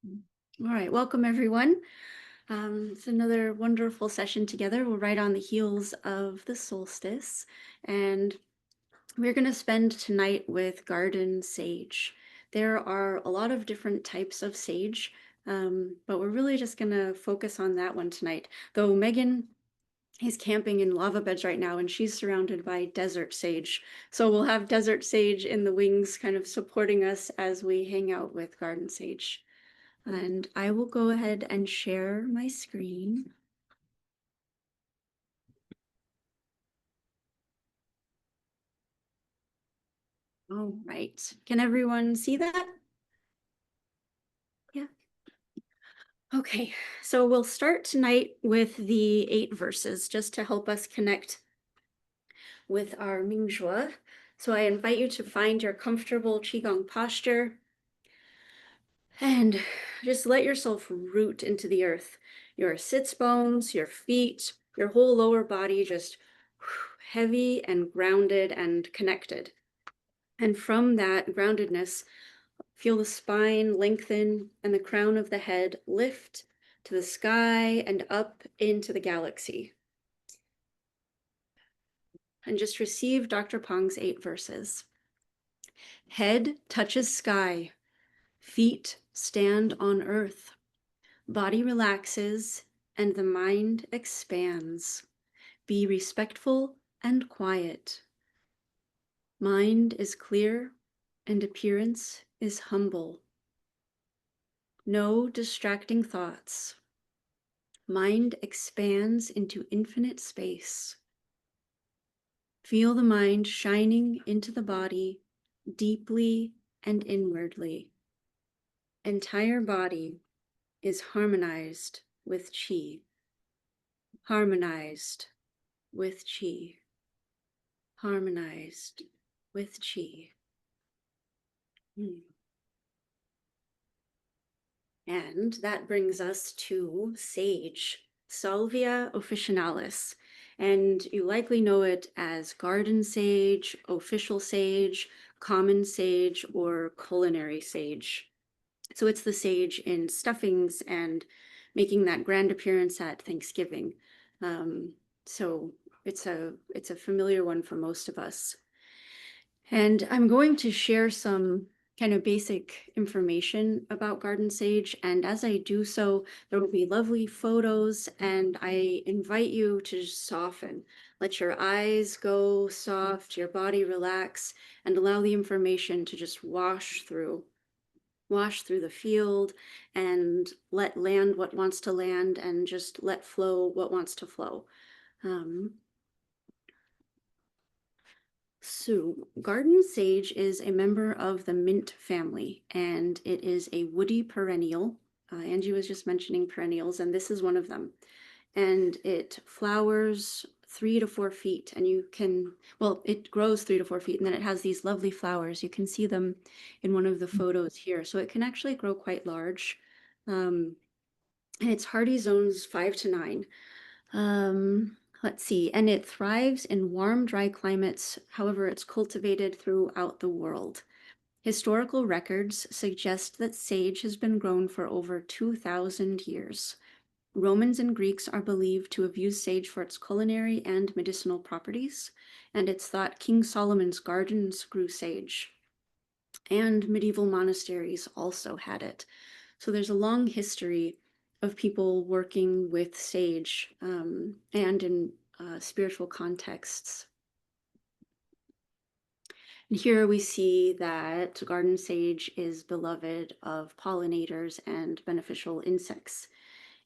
All right, welcome everyone. It's another wonderful session together. We're right on the heels of the solstice, and we're going to spend tonight with garden sage. There are a lot of different types of sage, but we're really just going to focus on that one tonight. Though Megan is camping in lava beds right now, and she's surrounded by desert sage. So we'll have desert sage in the wings kind of supporting us as we hang out with garden sage. And I will go ahead and share my screen. All right. Can everyone see that? Yeah. Okay, so we'll start tonight with the 8 verses just to help us connect with our Mingjue. So I invite you to find your comfortable Qigong posture and just let yourself root into the earth. Your sits bones, your feet, your whole lower body just heavy and grounded and connected. And from that groundedness, feel the spine lengthen and the crown of the head lift to the sky and up into the galaxy. And just receive Dr. Pong's 8 verses. Head touches sky, feet stand on earth, body relaxes, and the mind expands. Be respectful and quiet. Mind is clear and appearance is humble. No distracting thoughts. Mind expands into infinite space. Feel the mind shining into the body deeply and inwardly. Entire body is harmonized with qi. Harmonized with qi. Harmonized with qi. And that brings us to sage, Salvia officinalis. And you likely know it as garden sage, official sage, common sage, or culinary sage. So it's the sage in stuffings and making that grand appearance at Thanksgiving. So it's a familiar one for most of us. And I'm going to share some kind of basic information about garden sage. And as I do so, there will be lovely photos, and I invite you to just soften. Let your eyes go soft, your body relax, and allow the information to just wash through the field and let land what wants to land and just let flow what wants to flow. So, garden sage is a member of the mint family, and it is a woody perennial. Angie was just mentioning perennials, and this is one of them. And it flowers 3 to 4 feet, and you can, well, it grows 3 to 4 feet, and then it has these lovely flowers. You can see them in one of the photos here. So it can actually grow quite large. And it's hardy zones 5 to 9. Let's see, and it thrives in warm, dry climates. However, it's cultivated throughout the world. Historical records suggest that sage has been grown for over 2,000 years. Romans and Greeks are believed to have used sage for its culinary and medicinal properties, and it's thought King Solomon's gardens grew sage. And medieval monasteries also had it. So there's a long history of people working with sage and in spiritual contexts. And here we see that garden sage is beloved of pollinators and beneficial insects.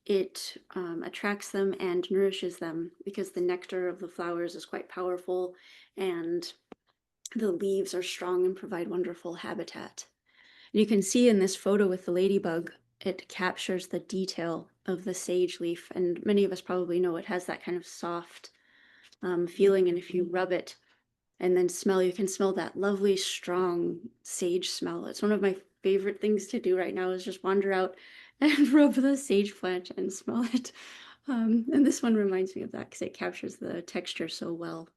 It attracts them and nourishes them because the nectar of the flowers is quite powerful and the leaves are strong and provide wonderful habitat. And you can see in this photo with the ladybug, it captures the detail of the sage leaf, and many of us probably know it has that kind of soft feeling, and if you rub it and then smell, you can smell that lovely strong sage smell. It's one of my favorite things to do right now is just wander out and rub the sage plant and smell it. And this one reminds me of that because it captures the texture so well.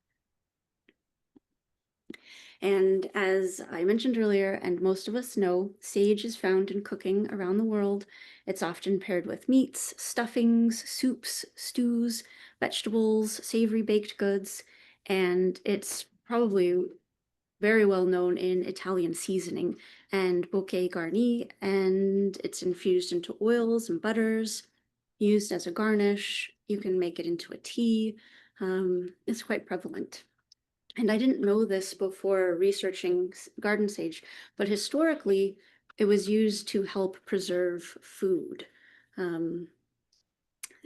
And as I mentioned earlier, and most of us know, sage is found in cooking around the world. It's often paired with meats, stuffings, soups, stews, vegetables, savory baked goods, and it's probably very well known in Italian seasoning and bouquet garni, and it's infused into oils and butters, used as a garnish. You can make it into a tea. It's quite prevalent. And I didn't know this before researching garden sage, but historically it was used to help preserve food. Um,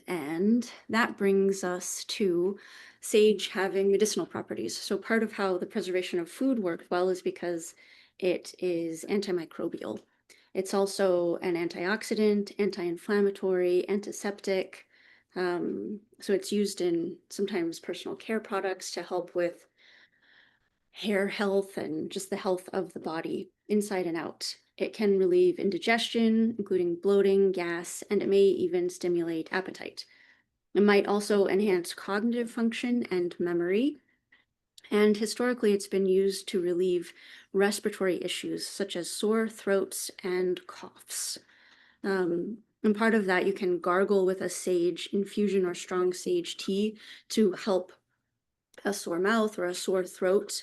and that brings us to sage having medicinal properties. So part of how the preservation of food worked well is because it is antimicrobial. It's also an antioxidant, anti-inflammatory, antiseptic. So it's used in sometimes personal care products to help with hair health and just the health of the body inside and out. It can relieve indigestion, including bloating, gas, and it may even stimulate appetite. It might also enhance cognitive function and memory. And historically, it's been used to relieve respiratory issues such as sore throats and coughs. And part of that, you can gargle with a sage infusion or strong sage tea to help a sore mouth or a sore throat.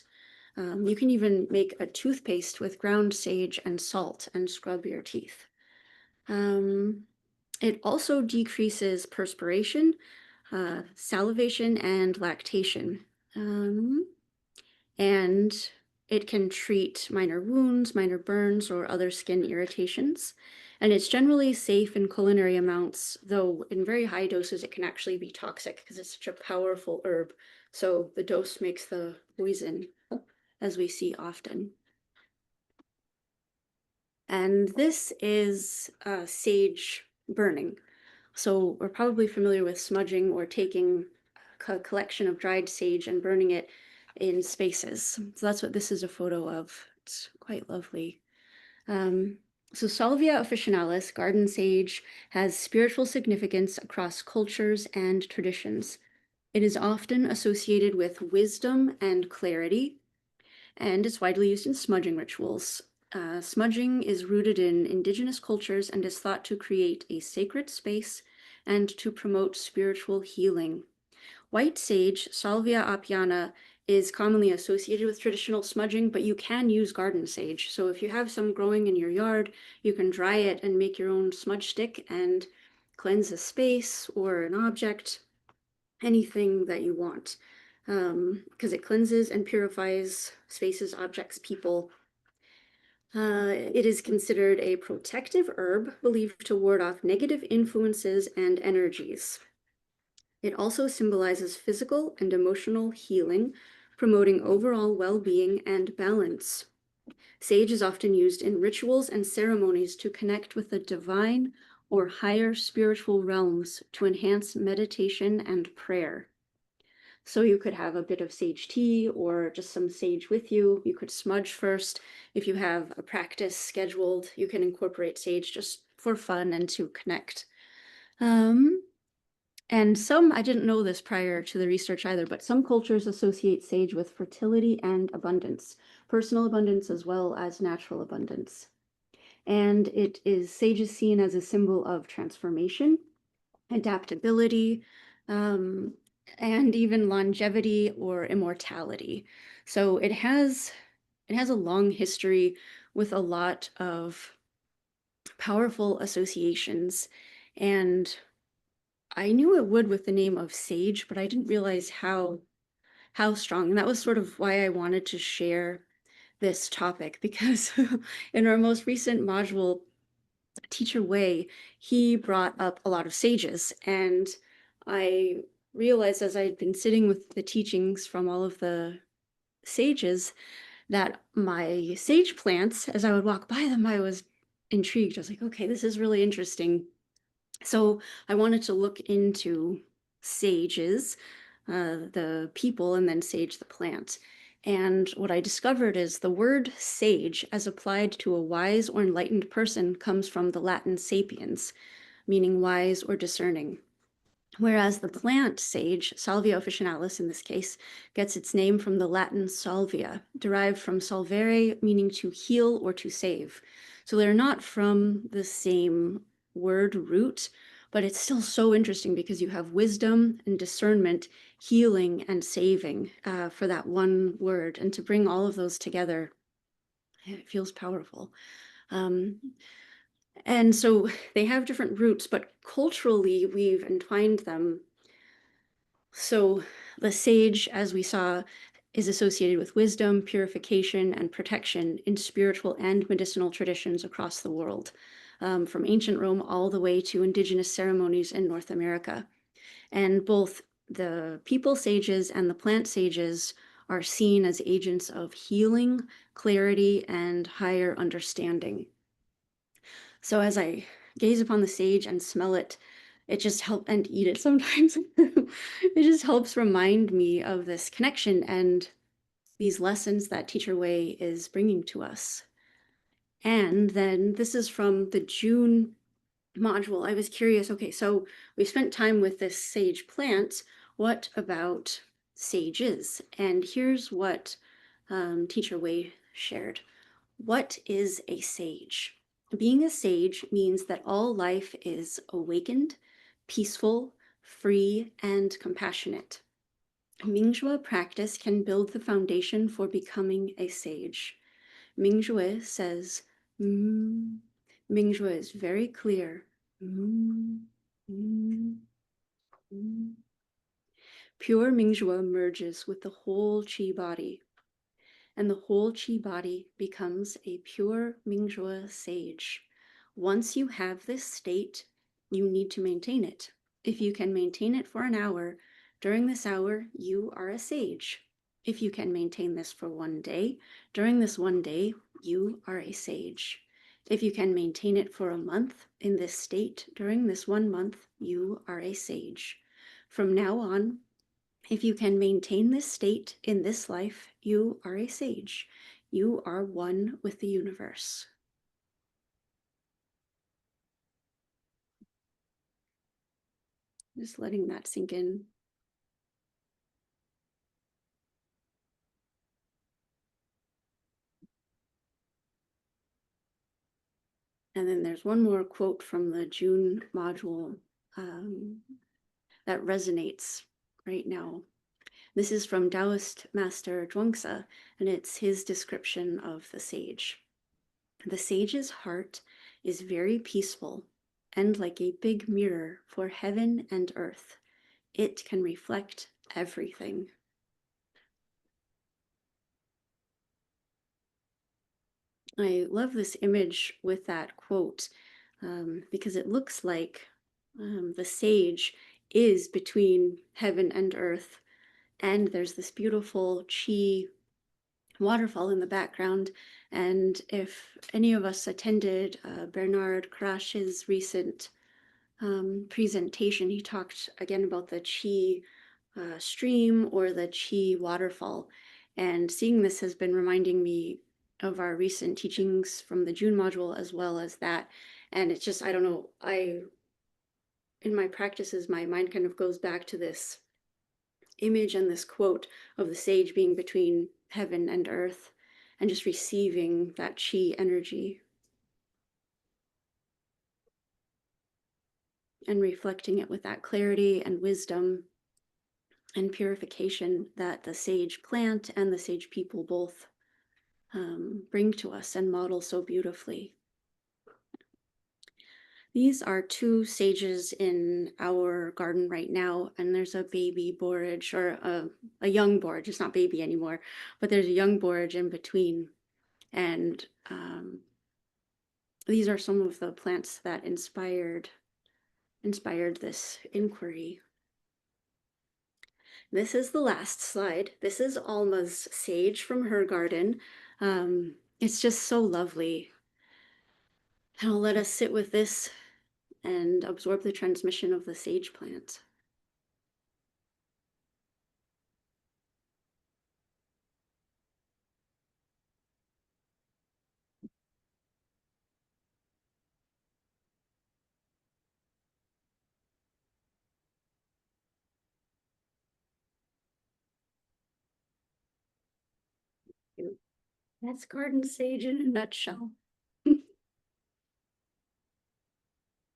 You can even make a toothpaste with ground sage and salt and scrub your teeth. It also decreases perspiration, salivation, and lactation. And it can treat minor wounds, minor burns, or other skin irritations. And it's generally safe in culinary amounts, though in very high doses it can actually be toxic because it's such a powerful herb. So the dose makes the poison, as we see often. And this is sage burning. So we're probably familiar with smudging or taking a collection of dried sage and burning it in spaces. So that's what this is a photo of. It's quite lovely. So Salvia officinalis, garden sage, has spiritual significance across cultures and traditions. It is often associated with wisdom and clarity, and it's widely used in smudging rituals. Smudging is rooted in indigenous cultures and is thought to create a sacred space and to promote spiritual healing. White sage, Salvia apiana, is commonly associated with traditional smudging, but you can use garden sage. So if you have some growing in your yard, you can dry it and make your own smudge stick and cleanse a space or an object, anything that you want, because it cleanses and purifies spaces, objects, people. It is considered a protective herb believed to ward off negative influences and energies. It also symbolizes physical and emotional healing, promoting overall well-being and balance. Sage is often used in rituals and ceremonies to connect with the divine or higher spiritual realms to enhance meditation and prayer. So you could have a bit of sage tea or just some sage with you. You could smudge first. If you have a practice scheduled, you can incorporate sage just for fun and to connect. And some, I didn't know this prior to the research either, but some cultures associate sage with fertility and abundance, personal abundance as well as natural abundance. And sage is seen as a symbol of transformation, adaptability, and even longevity or immortality. So it has a long history with a lot of powerful associations, and I knew it would with the name of sage, but I didn't realize how strong. And that was sort of why I wanted to share this topic, because in our most recent module, Teacher Wei, he brought up a lot of sages, and I realized as I'd been sitting with the teachings from all of the sages that my sage plants, as I would walk by them, I was intrigued. I was like, okay, this is really interesting. So I wanted to look into sages, the people, and then sage the plant. And what I discovered is the word sage, as applied to a wise or enlightened person, comes from the Latin sapiens, meaning wise or discerning. whereas the plant sage, Salvia officinalis in this case, gets its name from the Latin salvia, derived from salvere, meaning to heal or to save. So they're not from the same word root, but it's still so interesting because you have wisdom and discernment, healing and saving for that one word. And to bring all of those together, it feels powerful. Um, and so they have different roots, but culturally we've entwined them. So the sage, as we saw, is associated with wisdom, purification, and protection in spiritual and medicinal traditions across the world, from ancient Rome all the way to indigenous ceremonies in North America. And both the people sages and the plant sages are seen as agents of healing, clarity, and higher understanding. So as I gaze upon the sage and smell it, it just helps, and eat it sometimes. It just helps remind me of this connection and these lessons that Teacher Wei is bringing to us. And then this is from the June module. I was curious, okay, so we spent time with this sage plant. What about sages? And here's what Teacher Wei shared. What is a sage? Being a sage means that all life is awakened, peaceful, free, and compassionate. Mingjue practice can build the foundation for becoming a sage. Mingjue says, mm. Mingjue is very clear. Mm, mm, mm. Pure Mingjue merges with the whole Qi body, and the whole Qi body becomes a pure Mingjue sage. Once you have this state, you need to maintain it. If you can maintain it for an hour, during this hour, you are a sage. If you can maintain this for one day, during this one day, you are a sage. If you can maintain it for a month in this state, during this 1 month, you are a sage. From now on, if you can maintain this state in this life, you are a sage. You are one with the universe. Just letting that sink in. And then there's one more quote from the June module that resonates right now. This is from Taoist Master Zhuangzi, and it's his description of the sage. The sage's heart is very peaceful and like a big mirror for heaven and earth. It can reflect everything. I love this image with that quote because it looks like the sage is between heaven and earth, and there's this beautiful Qi waterfall in the background. And if any of us attended Bernard Krash's recent presentation, he talked again about the Qi stream or the Qi waterfall. And seeing this has been reminding me of our recent teachings from the June module as well as that. And it's just, I don't know, in my practices, my mind kind of goes back to this image and this quote of the sage being between heaven and earth and just receiving that Qi energy and reflecting it with that clarity and wisdom and purification that the sage plant and the sage people both bring to us and model so beautifully. These are two sages in our garden right now, and there's a baby borage or a young borage. It's not baby anymore, but there's a young borage in between. And these are some of the plants that inspired this inquiry. This is the last slide. This is Alma's sage from her garden. It's just so lovely. And I'll let us sit with this and absorb the transmission of the sage plant. That's garden sage in a nutshell.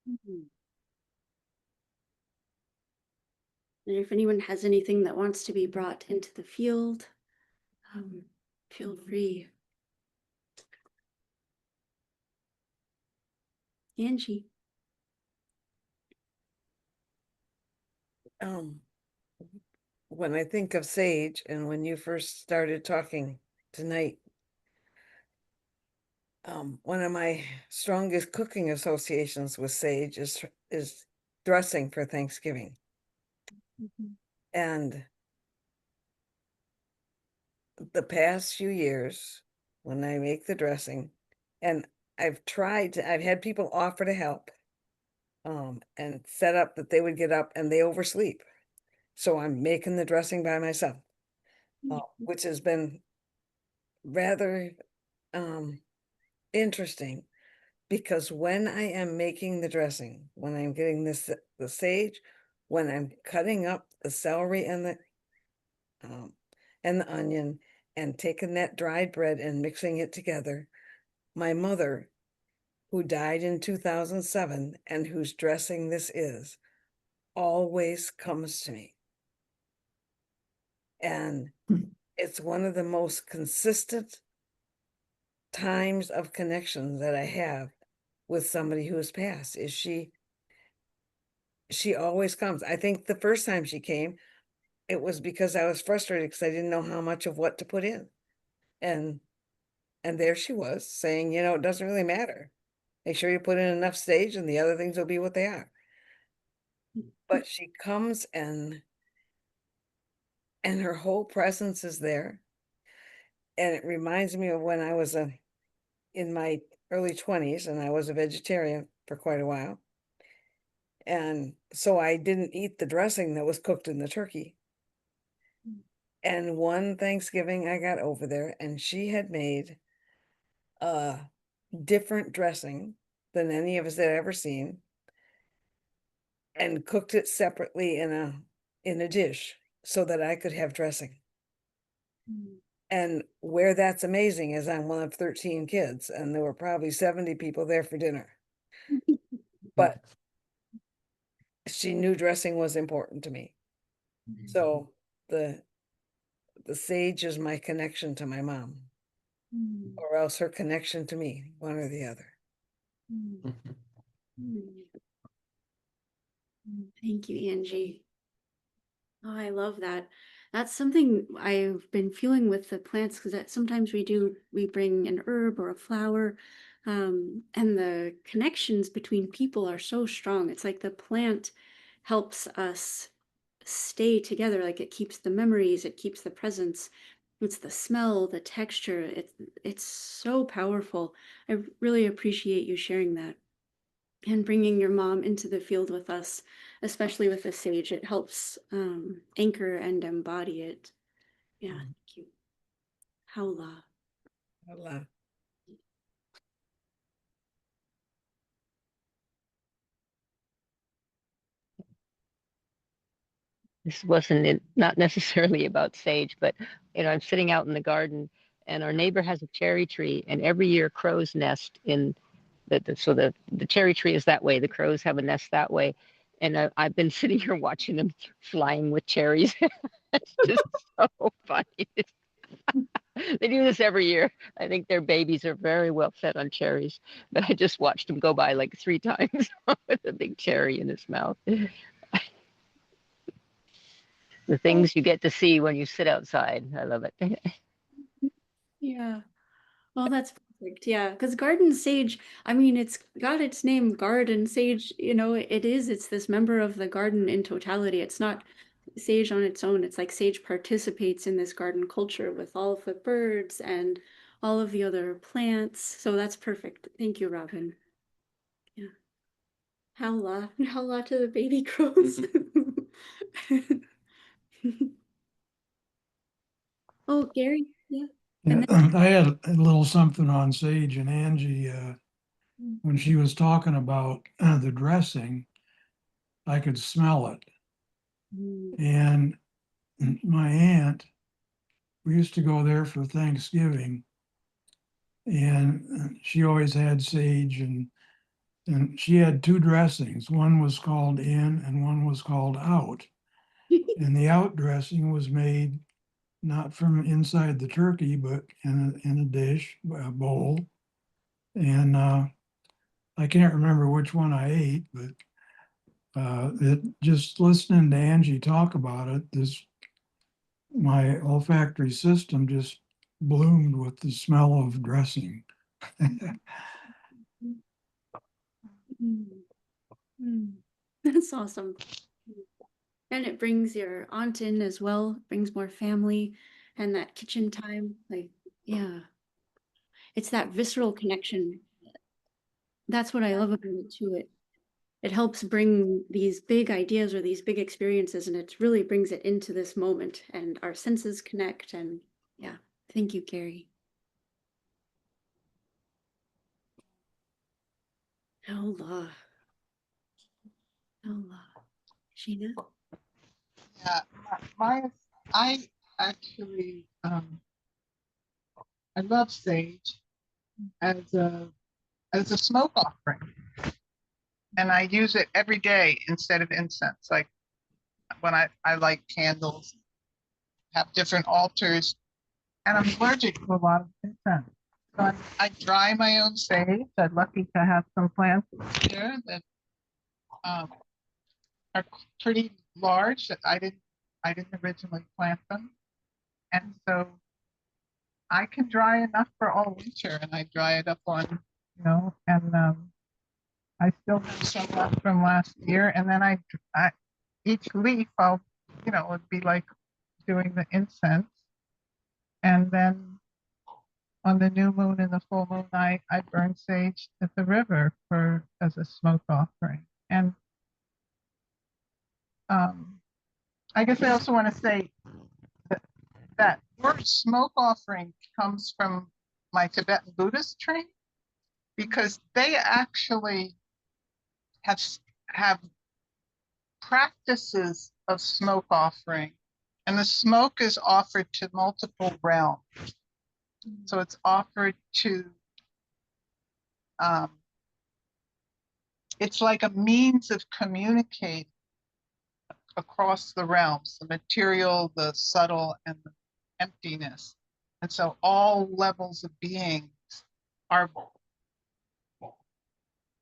Mhm. And if anyone has anything that wants to be brought into the field, feel free. Angie. When I think of sage and when you first started talking tonight, one of my strongest cooking associations with sage is dressing for Thanksgiving. And the past few years, when I make the dressing, and I've had people offer to help, and set up that they would get up and they oversleep. So I'm making the dressing by myself, which has been rather interesting, because when I am making the dressing, when I'm getting the sage, when I'm cutting up the celery um, and the onion and taking that dried bread and mixing it together, my mother, who died in 2007 and whose dressing this is, always comes to me. And it's one of the most consistent times of connection that I have with somebody who has passed. Is she always comes. I think the first time she came, it was because I was frustrated because I didn't know how much of what to put in. And there she was saying, it doesn't really matter. Make sure you put in enough sage and the other things will be what they are. But she comes and her whole presence is there. And it reminds me of when I was in my early 20s and I was a vegetarian for quite a while. And so I didn't eat the dressing that was cooked in the turkey. And one Thanksgiving I got over there and she had made a different dressing than any of us had ever seen and cooked it separately in a dish so that I could have dressing. And where that's amazing is I'm one of 13 kids and there were probably 70 people there for dinner. But she knew dressing was important to me. So the sage is my connection to my mom, or else her connection to me, one or the other. Thank you, Angie. Oh, I love that. That's something I've been feeling with the plants because sometimes we bring an herb or a flower, and the connections between people are so strong. It's like the plant helps us stay together, like it keeps the memories, it keeps the presence. It's the smell, the texture. It's so powerful. I really appreciate you sharing that and bringing your mom into the field with us, especially with the sage. It helps anchor and embody it. Yeah, thank you. Haula. Allah. This wasn't not necessarily about sage, but I'm sitting out in the garden, and our neighbor has a cherry tree, and every year crows nest in so the cherry tree is that way. The crows have a nest that way, and I've been sitting here watching them flying with cherries. It's just so funny. They do this every year. I think their babies are very well fed on cherries, but I just watched him go by like 3 times with a big cherry in his mouth. The things you get to see when you sit outside. I love it. Yeah. Well, that's perfect. Yeah, because garden sage, I mean, it's got its name, garden sage. It's this member of the garden in totality. It's not sage on its own. It's like sage participates in this garden culture with all of the birds and all of the other plants. So that's perfect. Thank you, Robin. Yeah. Howla. Howla to the baby crows. Oh, Gary. Yeah. Yeah, And then I had a little something on Sage and Angie when she was talking about the dressing. I could smell it, and my aunt, we used to go there for Thanksgiving, and she always had sage, and she had two dressings. One was called in and one was called out. And the out dressing was made not from inside the turkey, but in a dish, a bowl. And I can't remember which one I ate, but it just listening to Angie talk about it, my olfactory system just bloomed with the smell of dressing. That's awesome. And it brings your aunt in as well, brings more family and that kitchen time. Like, yeah, it's that visceral connection. That's what I love about it too. It helps bring these big ideas or these big experiences, and it really brings it into this moment, and our senses connect. And yeah, thank you, Carrie. Hola. Hola. Sheena? Yeah, I actually, I love sage as a smoke offering, and I use it every day instead of incense. Like when I light candles, have different altars, and I'm allergic to a lot of incense. So I dry my own sage. I'm lucky to have some plants here that are pretty large that I didn't originally plant them, and so I can dry enough for all winter, and I dry it up on, and I still have some left from last year, and then I each leaf it'd be like doing the incense, and then on the new moon and the full moon, I burn sage at the river as a smoke offering, and I guess I also want to say that word smoke offering comes from my Tibetan Buddhist training, because they actually have practices of smoke offering, and the smoke is offered to multiple realms. So it's offered to, it's like a means of communicating across the realms, the material, the subtle, and the emptiness. And so all levels of beings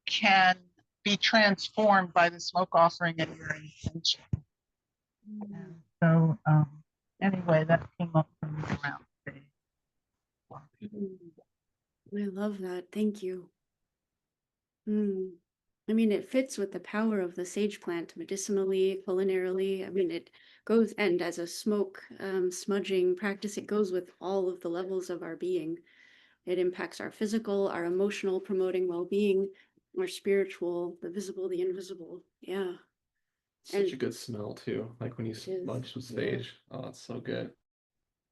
can be transformed by the smoke offering and your intention. And so anyway, that came up from me around today. I love that. Thank you. I mean, it fits with the power of the sage plant medicinally, culinarily. I mean, it goes, and as a smoke smudging practice, it goes with all of the levels of our being. It impacts our physical, our emotional, promoting well-being, our spiritual, the visible, the invisible. Yeah. Such a good smell too, like when you smudge with sage. Oh, it's so good.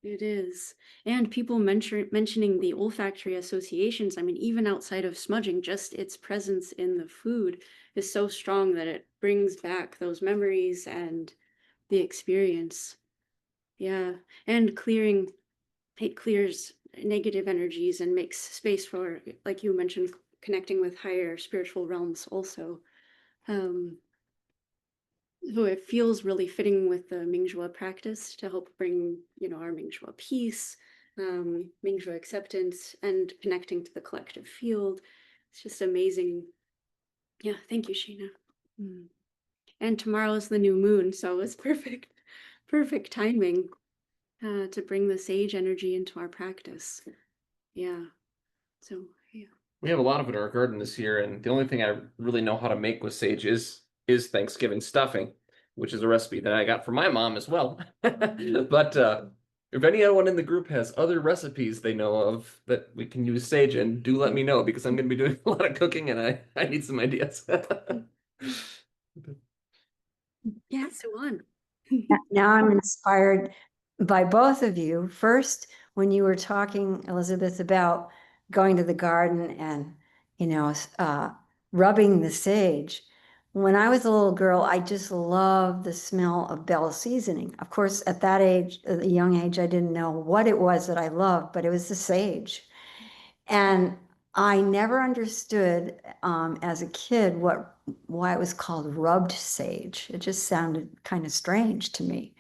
It is. And people mentioning the olfactory associations, I mean, even outside of smudging, just its presence in the food is so strong that it brings back those memories and the experience. Yeah. And it clears negative energies and makes space for, like you mentioned, connecting with higher spiritual realms also. So it feels really fitting with the Mingjue practice to help bring, our Mingjue peace, Mingjue acceptance, and connecting to the collective field. It's just amazing. Yeah, thank you, Sheena. And tomorrow is the new moon, so it's perfect timing to bring the sage energy into our practice. Yeah. So yeah. We have a lot of it in our garden this year, and the only thing I really know how to make with sage is Thanksgiving stuffing, which is a recipe that I got from my mom as well. But if anyone in the group has other recipes they know of that we can use sage in, do let me know, because I'm going to be doing a lot of cooking and I need some ideas. Yeah, so on. Now I'm inspired by both of you. First, when you were talking, Elizabeth, about going to the garden and, rubbing the sage. When I was a little girl, I just loved the smell of Bell seasoning. Of course, at that age, at a young age, I didn't know what it was that I loved, but it was the sage. And I never understood as a kid why it was called rubbed sage. It just sounded kind of strange to me.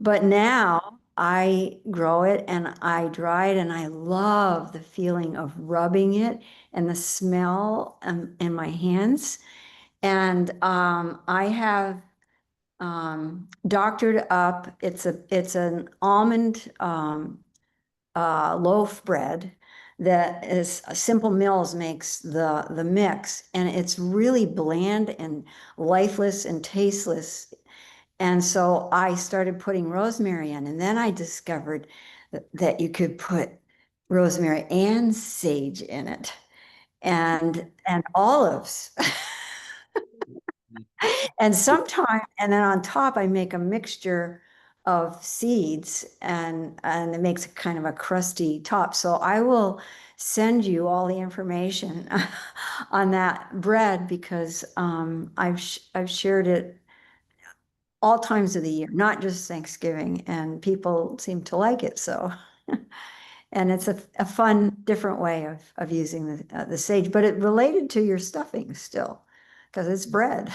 But now I grow it and I dry it, and I love the feeling of rubbing it and the smell in my hands. And I have doctored up. It's an almond loaf bread that is Simple Mills makes the mix, and it's really bland and lifeless and tasteless. And so I started putting rosemary in, and then I discovered that you could put rosemary and sage in it, and olives. And then on top, I make a mixture of seeds, and it makes kind of a crusty top. So I will send you all the information on that bread, because I've shared it all times of the year, not just Thanksgiving, and people seem to like it. So, and it's a fun, different way of using the sage, but it related to your stuffing still, because it's bread.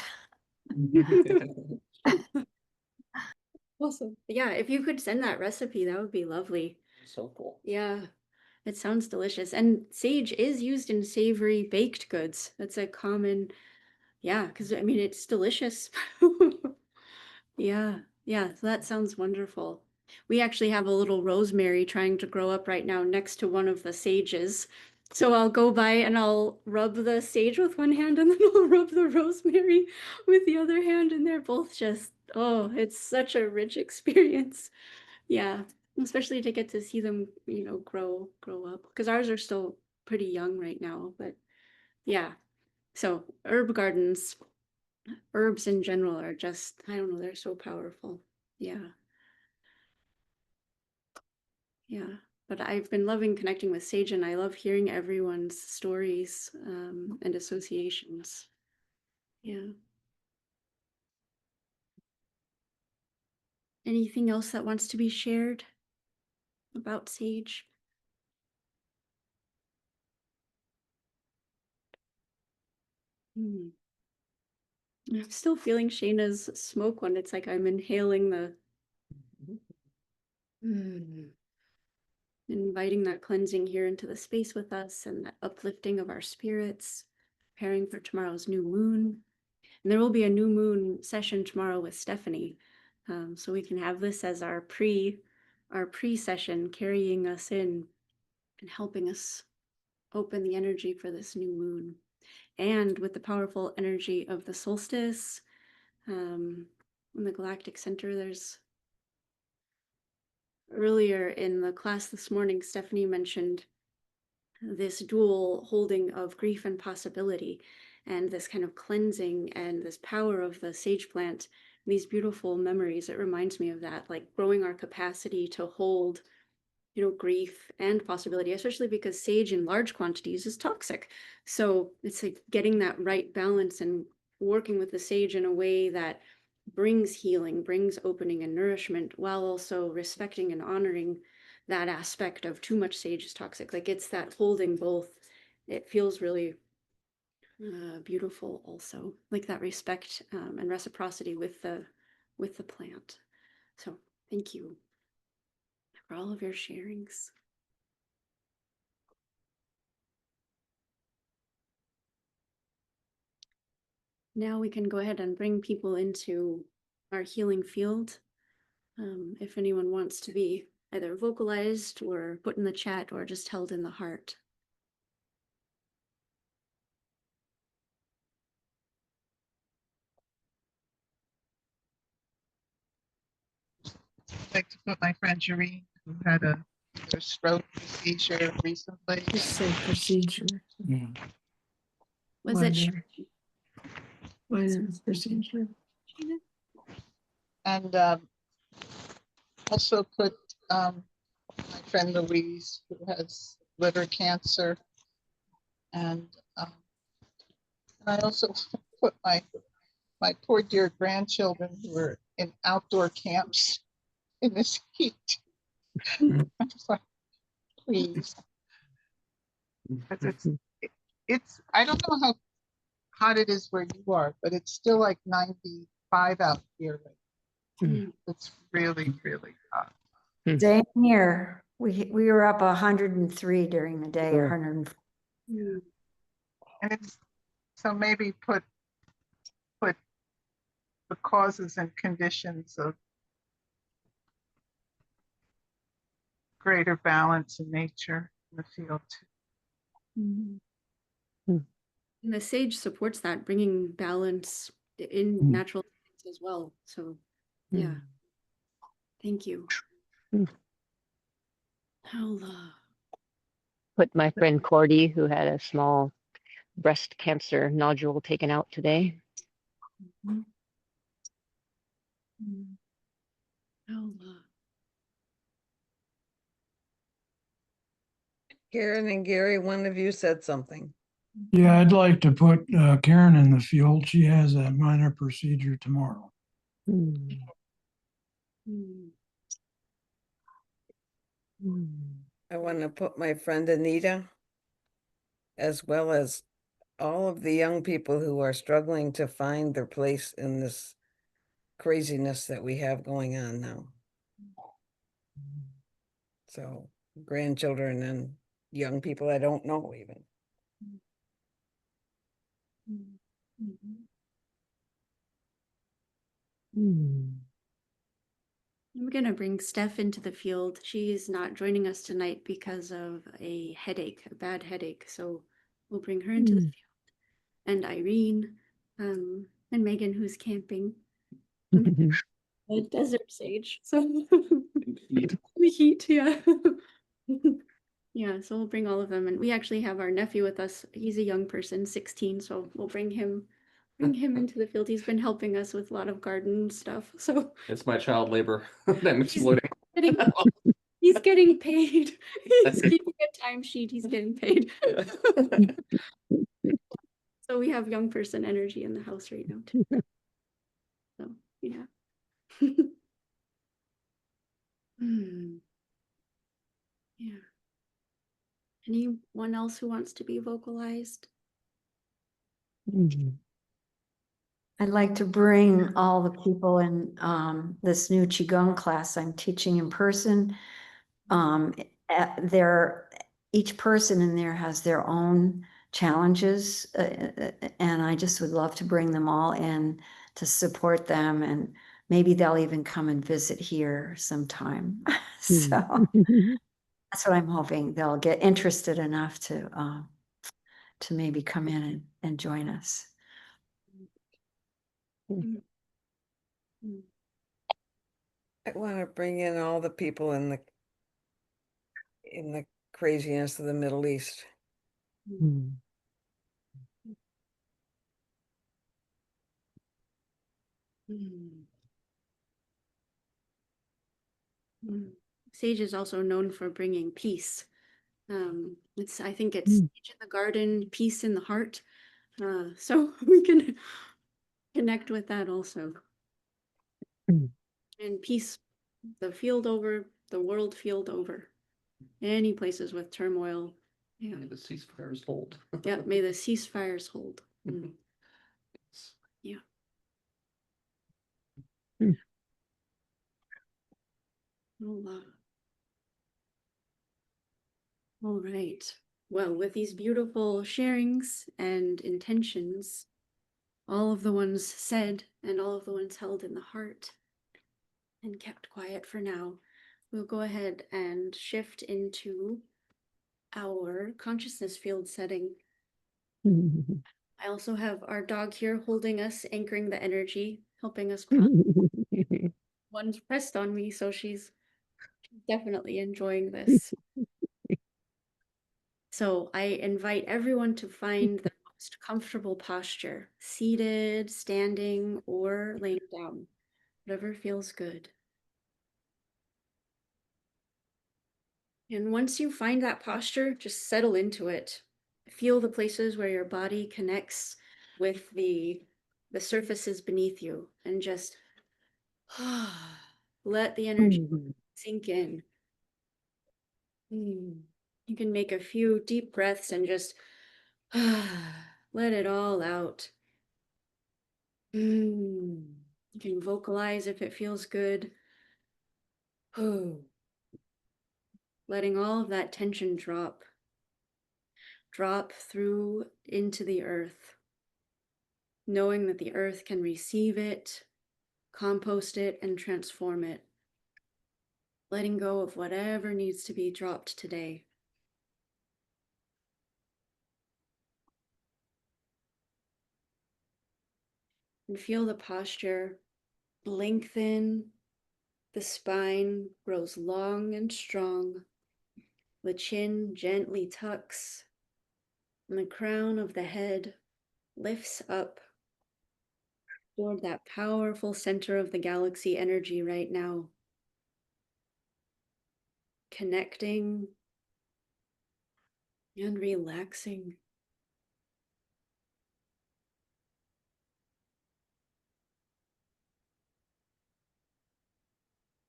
Awesome. Yeah, if you could send that recipe, that would be lovely. So cool. Yeah, it sounds delicious. And sage is used in savory baked goods. That's a common, yeah, because I mean, it's delicious. Yeah, yeah, so that sounds wonderful. We actually have a little rosemary trying to grow up right now next to one of the sages. So I'll go by and I'll rub the sage with one hand and then I'll rub the rosemary with the other hand, and they're both just, oh, it's such a rich experience. Yeah, especially to get to see them, grow up, because ours are still pretty young right now, but yeah. So herb gardens, herbs in general are just, I don't know, they're so powerful. Yeah. Yeah. But I've been loving connecting with sage, and I love hearing everyone's stories and associations. Yeah. Anything else that wants to be shared about sage? I'm still feeling Shayna's smoke one. It's like I'm inhaling the inviting that cleansing here into the space with us, and that uplifting of our spirits, preparing for tomorrow's new moon. And there will be a new moon session tomorrow with Stephanie. So we can have this as our pre-session, carrying us in and helping us open the energy for this new moon. And with the powerful energy of the solstice, in the galactic center, there's earlier in the class this morning, Stephanie mentioned this dual holding of grief and possibility, and this kind of cleansing and this power of the sage plant, these beautiful memories. It reminds me of that, like growing our capacity to hold, grief and possibility, especially because sage in large quantities is toxic. So it's like getting that right balance and working with the sage in a way that brings healing, brings opening and nourishment, while also respecting and honoring that aspect of too much sage is toxic. Like it's that holding both. It feels really beautiful also, like that respect and reciprocity with the plant. So thank you for all of your sharings. Now we can go ahead and bring people into our healing field. If anyone wants to be either vocalized or put in the chat or just held in the heart. I'd like to put my friend Jereen, who had a stroke procedure recently. Just say procedure. Yeah. Was Why it not? Why is procedure? And also put my friend Louise, who has liver cancer. And I also put my poor dear grandchildren who are in outdoor camps in this heat. I'm just like, please. 'Cause it's, I don't know how hot it is where you are, but it's still like 95 out here. It's really, really hot. Same here. We were up 103 during the day, Yeah. 100. And it's, so maybe put the causes and conditions of greater balance in nature in the field too. And the sage supports that, bringing balance in Mm. natural things as well. So, yeah. Thank you. Allah. Put my friend Cordy, who had a small breast cancer nodule taken out today. Allah. Karen and Gary, one of you said something. Yeah, I'd like to put Karen in the field. She has a minor procedure tomorrow. Mm. I want to put my friend Anita, as well as all of the young people who are struggling to find their place in this craziness that we have going on now. So grandchildren and young people I don't know even. I'm going to bring Steph into the field. She's not joining us tonight because of a headache, a bad headache. So we'll bring her into the field. And Irene, and Megan, who's camping. A desert sage. So the heat, yeah. Yeah, so we'll bring all of them. And we actually have our nephew with us. He's a young person, 16, so we'll bring him into the field. He's been helping us with a lot of garden stuff. So It's my child labor that I'm exploiting. he's getting paid. He's keeping a timesheet. He's getting paid. So we have young person energy in the house right now too. So yeah. Yeah. Anyone else who wants to be vocalized? I'd like to bring all the people in this new Qigong class I'm teaching in person. Each person in there has their own challenges, and I just would love to bring them all in to support them, and maybe they'll even come and visit here sometime. So that's what I'm hoping. They'll get interested enough to maybe come in and join us. I want to bring in all the people in the craziness of the Middle East. Sage is also known for bringing peace. I think it's peace in the garden, peace in the heart. So we can connect with that also. And peace, the field over, the world field over. Any places with turmoil. Yeah. May the ceasefires hold. Yeah, may the ceasefires hold. Yeah. All right. Well, with these beautiful sharings and intentions, all of the ones said and all of the ones held in the heart and kept quiet for now, we'll go ahead and shift into our consciousness field setting. I also have our dog here holding us, anchoring the energy, helping us cross. One's pressed on me, so she's definitely enjoying this. So I invite everyone to find the most comfortable posture, seated, standing, or laying down, whatever feels good. And once you find that posture, just settle into it. Feel the places where your body connects with the surfaces beneath you, and just let the energy sink in. You You can make a few deep breaths and just let it all out. You can vocalize if it feels good. Letting all of that tension drop through into the earth, knowing that the earth can receive it, compost it, and transform it. Letting go of whatever needs to be dropped today. And feel the posture lengthen. The spine grows long and strong. The chin gently tucks, and the crown of the head lifts up toward that powerful center of the galaxy energy right now. Connecting and relaxing.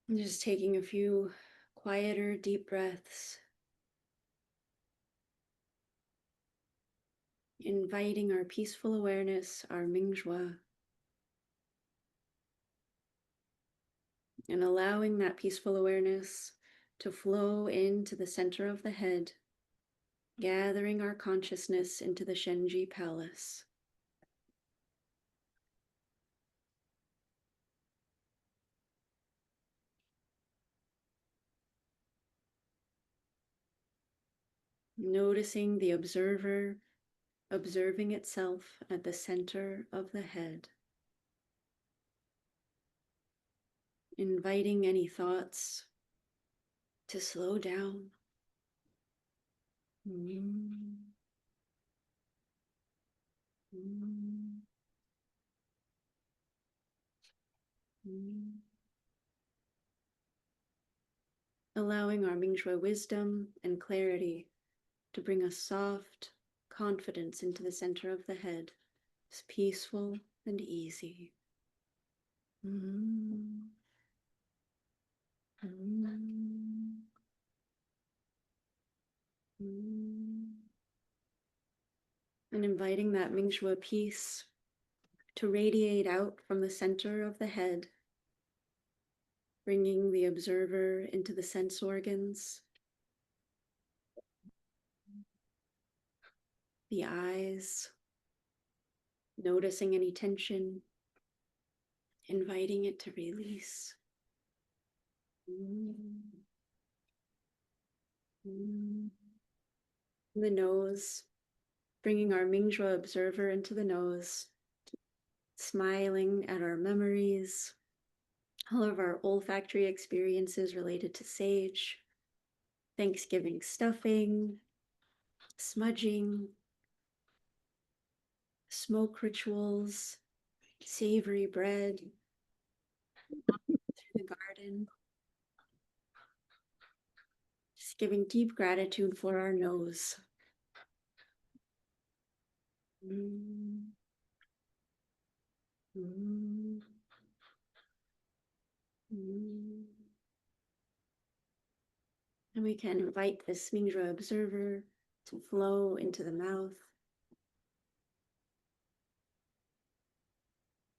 And just taking a few quieter, deep breaths. Inviting our peaceful awareness, our Mingjue, and allowing that peaceful awareness to flow into the center of the head, gathering our consciousness into the Shenji Palace. Noticing the observer observing itself at the center of the head. Inviting any thoughts to slow down. Allowing our Mingjue wisdom and clarity to bring a soft confidence into the center of the head. It's peaceful and easy. And inviting that Mingjue peace to radiate out from the center of the head, bringing the observer into the sense organs, the eyes, noticing any tension, inviting it to release. The nose, bringing our Mingjue observer into the nose, smiling at our memories, all of our olfactory experiences related to sage, Thanksgiving stuffing, smudging, smoke rituals, savory bread, through the garden. Just giving deep gratitude for our nose. And we can invite this Mingjue observer to flow into the mouth.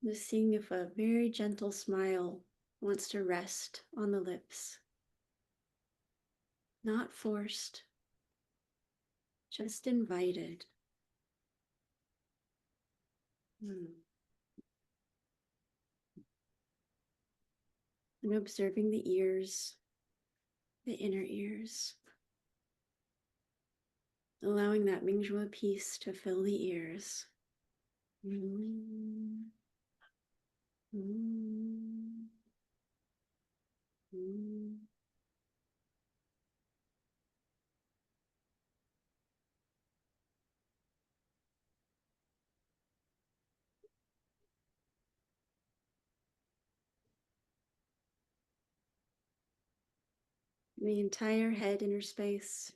Just seeing if a very gentle smile wants to rest on the lips. Not forced, just invited. And observing the ears, the inner ears. Allowing that Mingjue peace to fill the ears. The entire head inner space,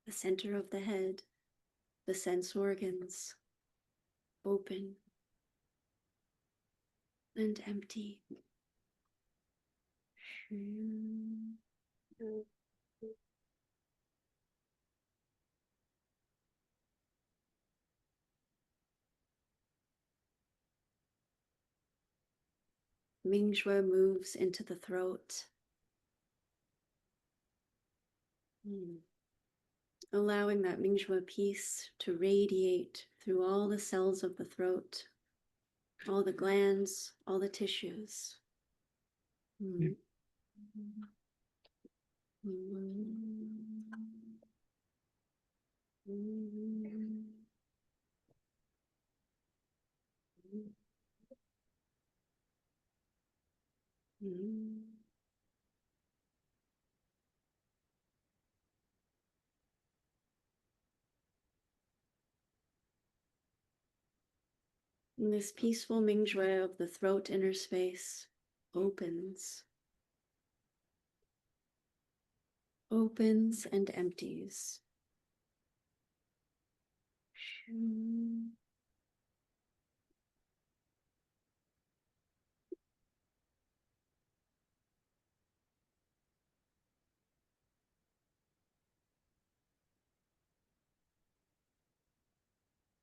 the center of the head, the sense organs, open and empty. Mingjue moves into the throat. Allowing that Mingjue peace to radiate through all the cells of the throat, all the glands, all the tissues. And this peaceful Mingjue of the throat inner space opens and empties.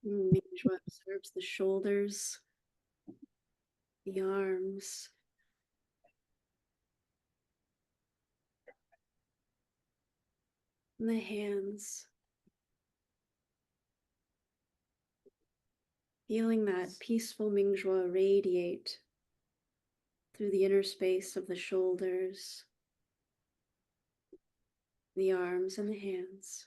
Mingjue observes the shoulders, the arms, and the hands. Feeling that peaceful Mingjue radiate through the inner space of the shoulders, the arms, and the hands.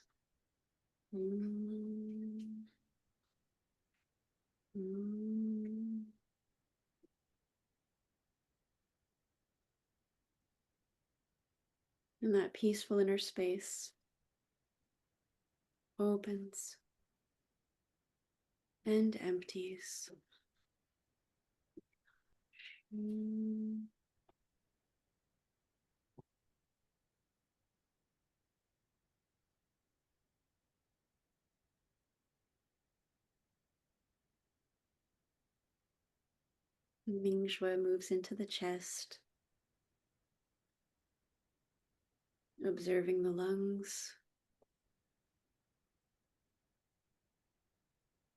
And that peaceful inner space opens and empties. Mingjue moves into the chest, observing the lungs,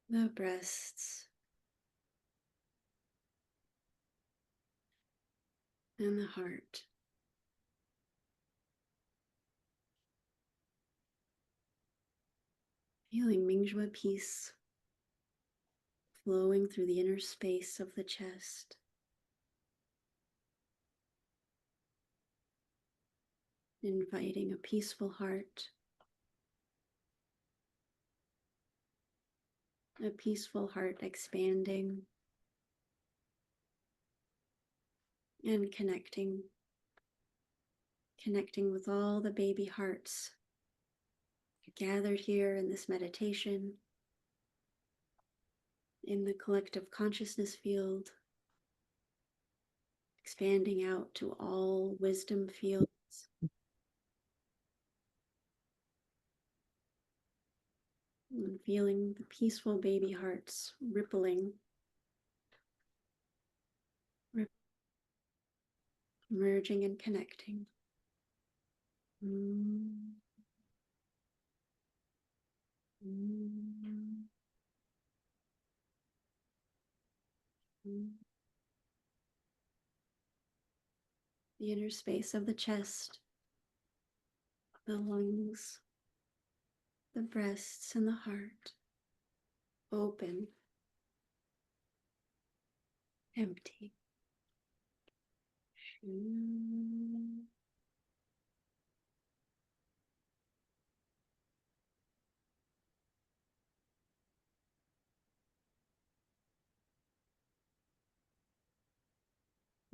the breasts, and the heart. Feeling Mingjue peace flowing through the inner space of the chest. Inviting a peaceful heart, a peaceful heart expanding and connecting with all the baby hearts gathered here in this meditation, in the collective consciousness field, expanding out to all wisdom fields. And feeling the peaceful baby hearts rippling, merging and connecting. The inner space of the chest, the lungs, the breasts, and the heart open, empty.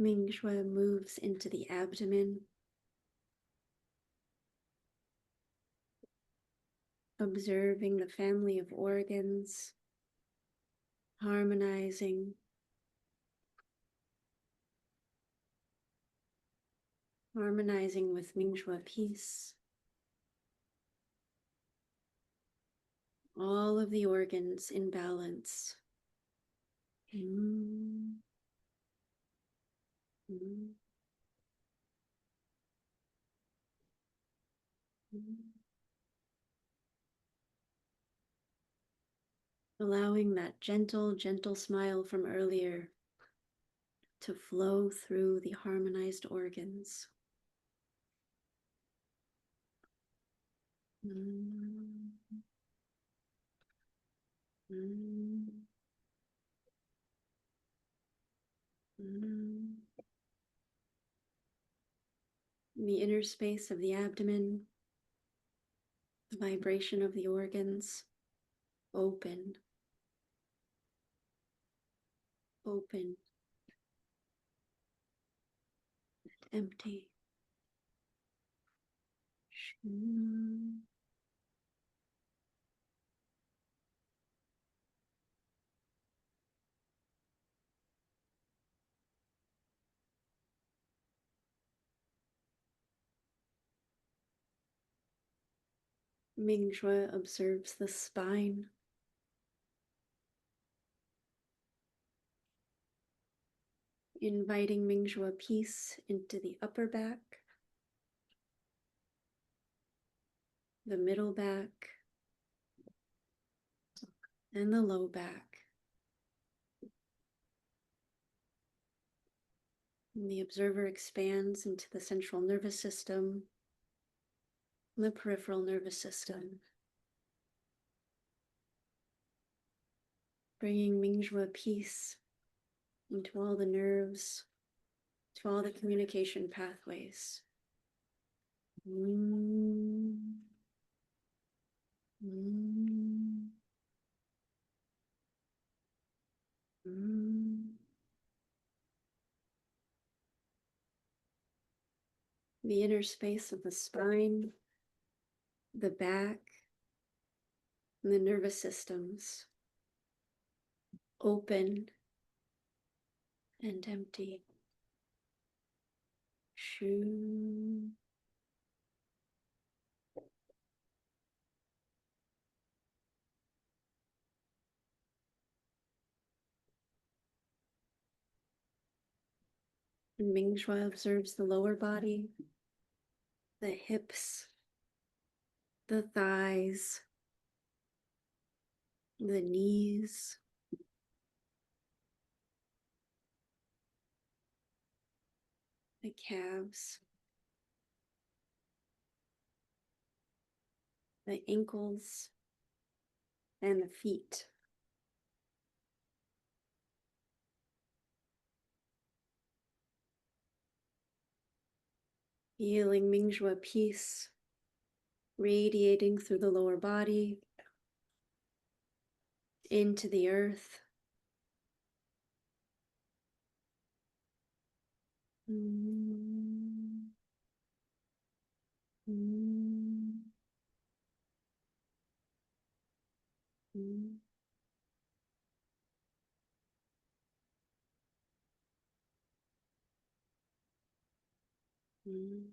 Mingjue moves into the abdomen, observing the family of organs, harmonizing with Mingjue peace. All of the organs in balance. Allowing that gentle smile from earlier to flow through the harmonized organs. Mm. Mm. Mm. The inner space of the abdomen, the vibration of the organs, open, open, empty. Mm. Mingjue observes the spine, inviting Mingjue peace into the upper back, the middle back, and the low back. And the observer expands into the central nervous system, the peripheral nervous system, bringing Mingjue peace into all the nerves, to all the communication pathways. Mm. Mm. Mm. The inner space of the spine, the back, and the nervous systems, open and empty. Shoo. And Mingjue observes the lower body, the hips, the thighs, the knees, the calves, the ankles, and the feet. Feeling Mingjue peace radiating through the lower body into the earth. Mm. Mm. Mm. Mm.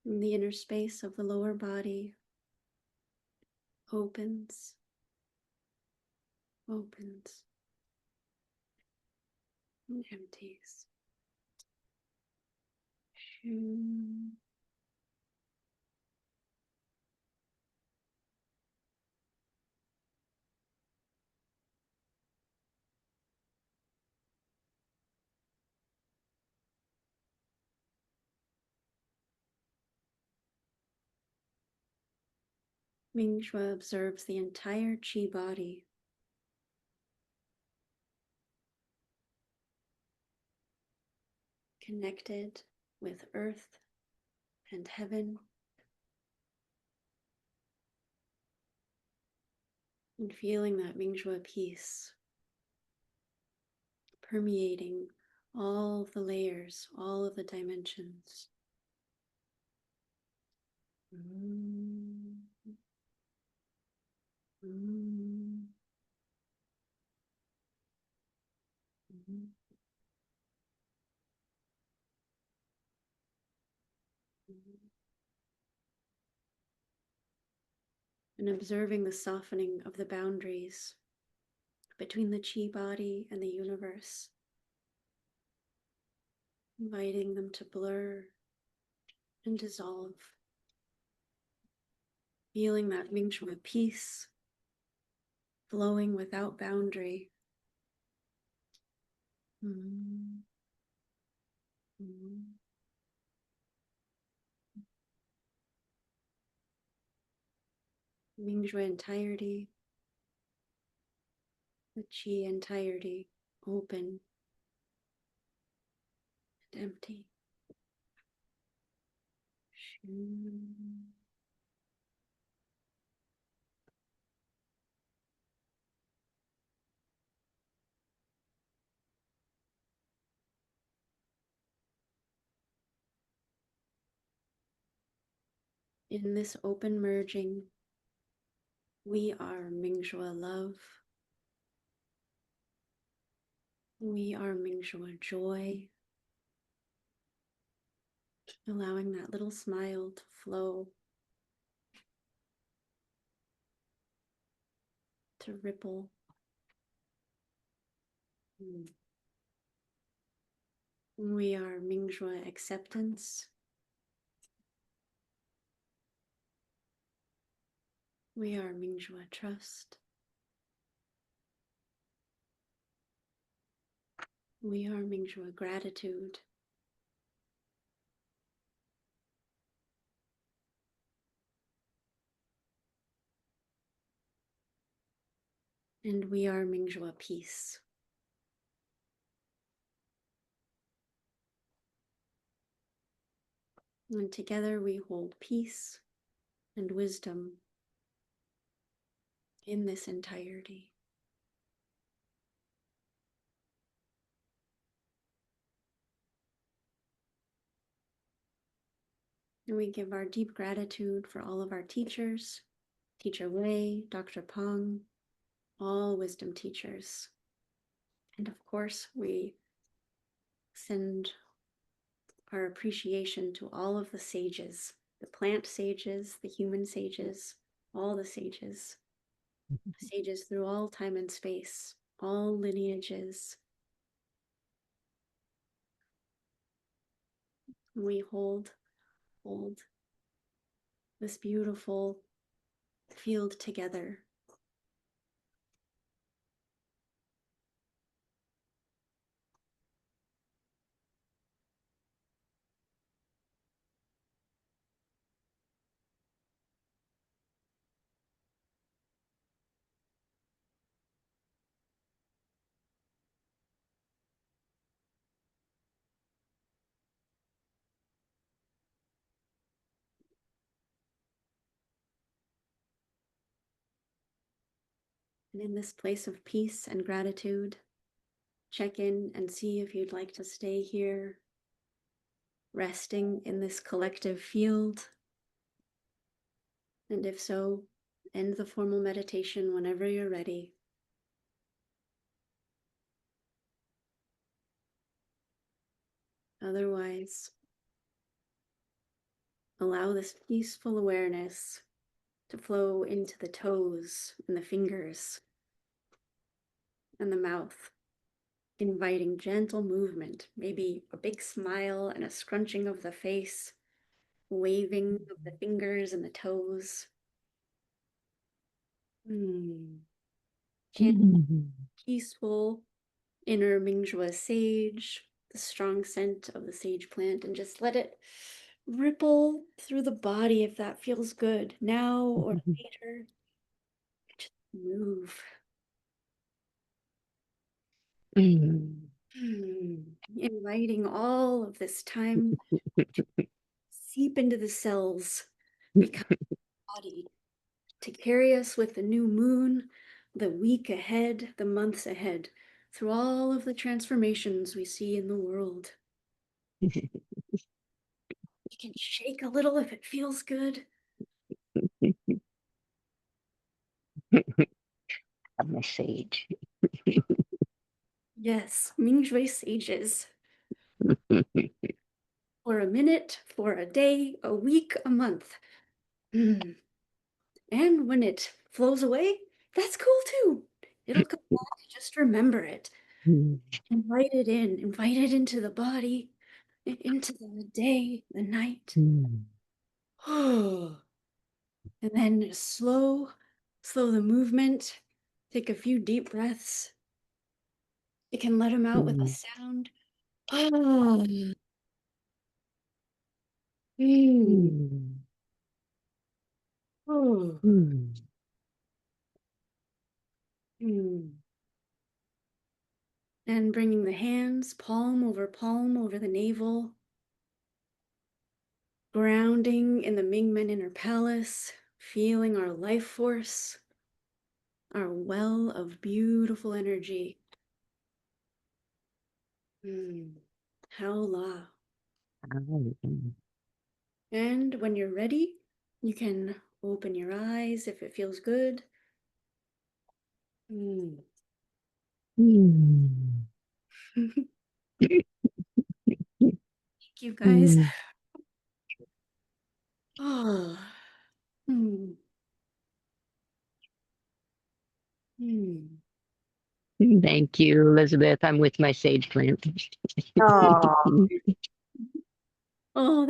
And the inner space of the lower body opens, opens, and empties. Shoo. Mingjue observes the entire chi body, connected with earth and heaven, and feeling that Mingjue peace permeating all of the layers, all of the dimensions. Mm. Mm. Mm. And observing the softening of the boundaries between the chi body and the universe, inviting them to blur and dissolve, feeling that Mingjue peace flowing without boundary, Mm. Mm. Mingjue entirety, the Qi entirety, open and empty. Shu. In this open merging, we are Mingjue love. We are Mingjue joy, allowing that little smile to flow, to ripple. We are Mingjue acceptance. We are Mingjue trust. We are Mingjue gratitude. And we are Mingjue peace. And together we hold peace and wisdom in this entirety. And we give our deep gratitude for all of our teachers, Teacher Wei, Dr. Peng, all wisdom teachers. And of course, we send our appreciation to all of the sages, the plant sages, the human sages, all the sages through all time and space, all lineages. We hold this beautiful field together. And in this place of peace and gratitude, check in and see if you'd like to stay here, resting in this collective field. And if so, end the formal meditation whenever you're ready. Otherwise, allow this peaceful awareness to flow into the toes and the fingers and the mouth, inviting gentle movement, maybe a big smile and a scrunching of the face, waving of the fingers and the toes. Chant peaceful inner Mingjue sage, the strong scent of the sage plant, and just let it ripple through the body if that feels good, now or later. Just move. Inviting all of this time to seep into the cells, become body, to carry us with the new moon, the week ahead, the months ahead, through all of the transformations we see in the world. You can shake a little if it feels good. I'm a sage. Yes, Mingjue sages. For a minute, for a day, a week, a month. And when it flows away, that's cool too. It'll come back, just remember it. Invite it in, invite it into the body, into the day, the night. And then slow the movement. Take a few deep breaths. You can let them out with a sound. Oh. Oh. And bringing the hands palm over the navel, grounding in the Mingmen inner palace, feeling our life force, our well of beautiful energy. Haola. And when you're ready, you can open your eyes if it feels good. Thank you guys. Oh. Thank you, Elizabeth. I'm with my sage plant. Oh. Oh,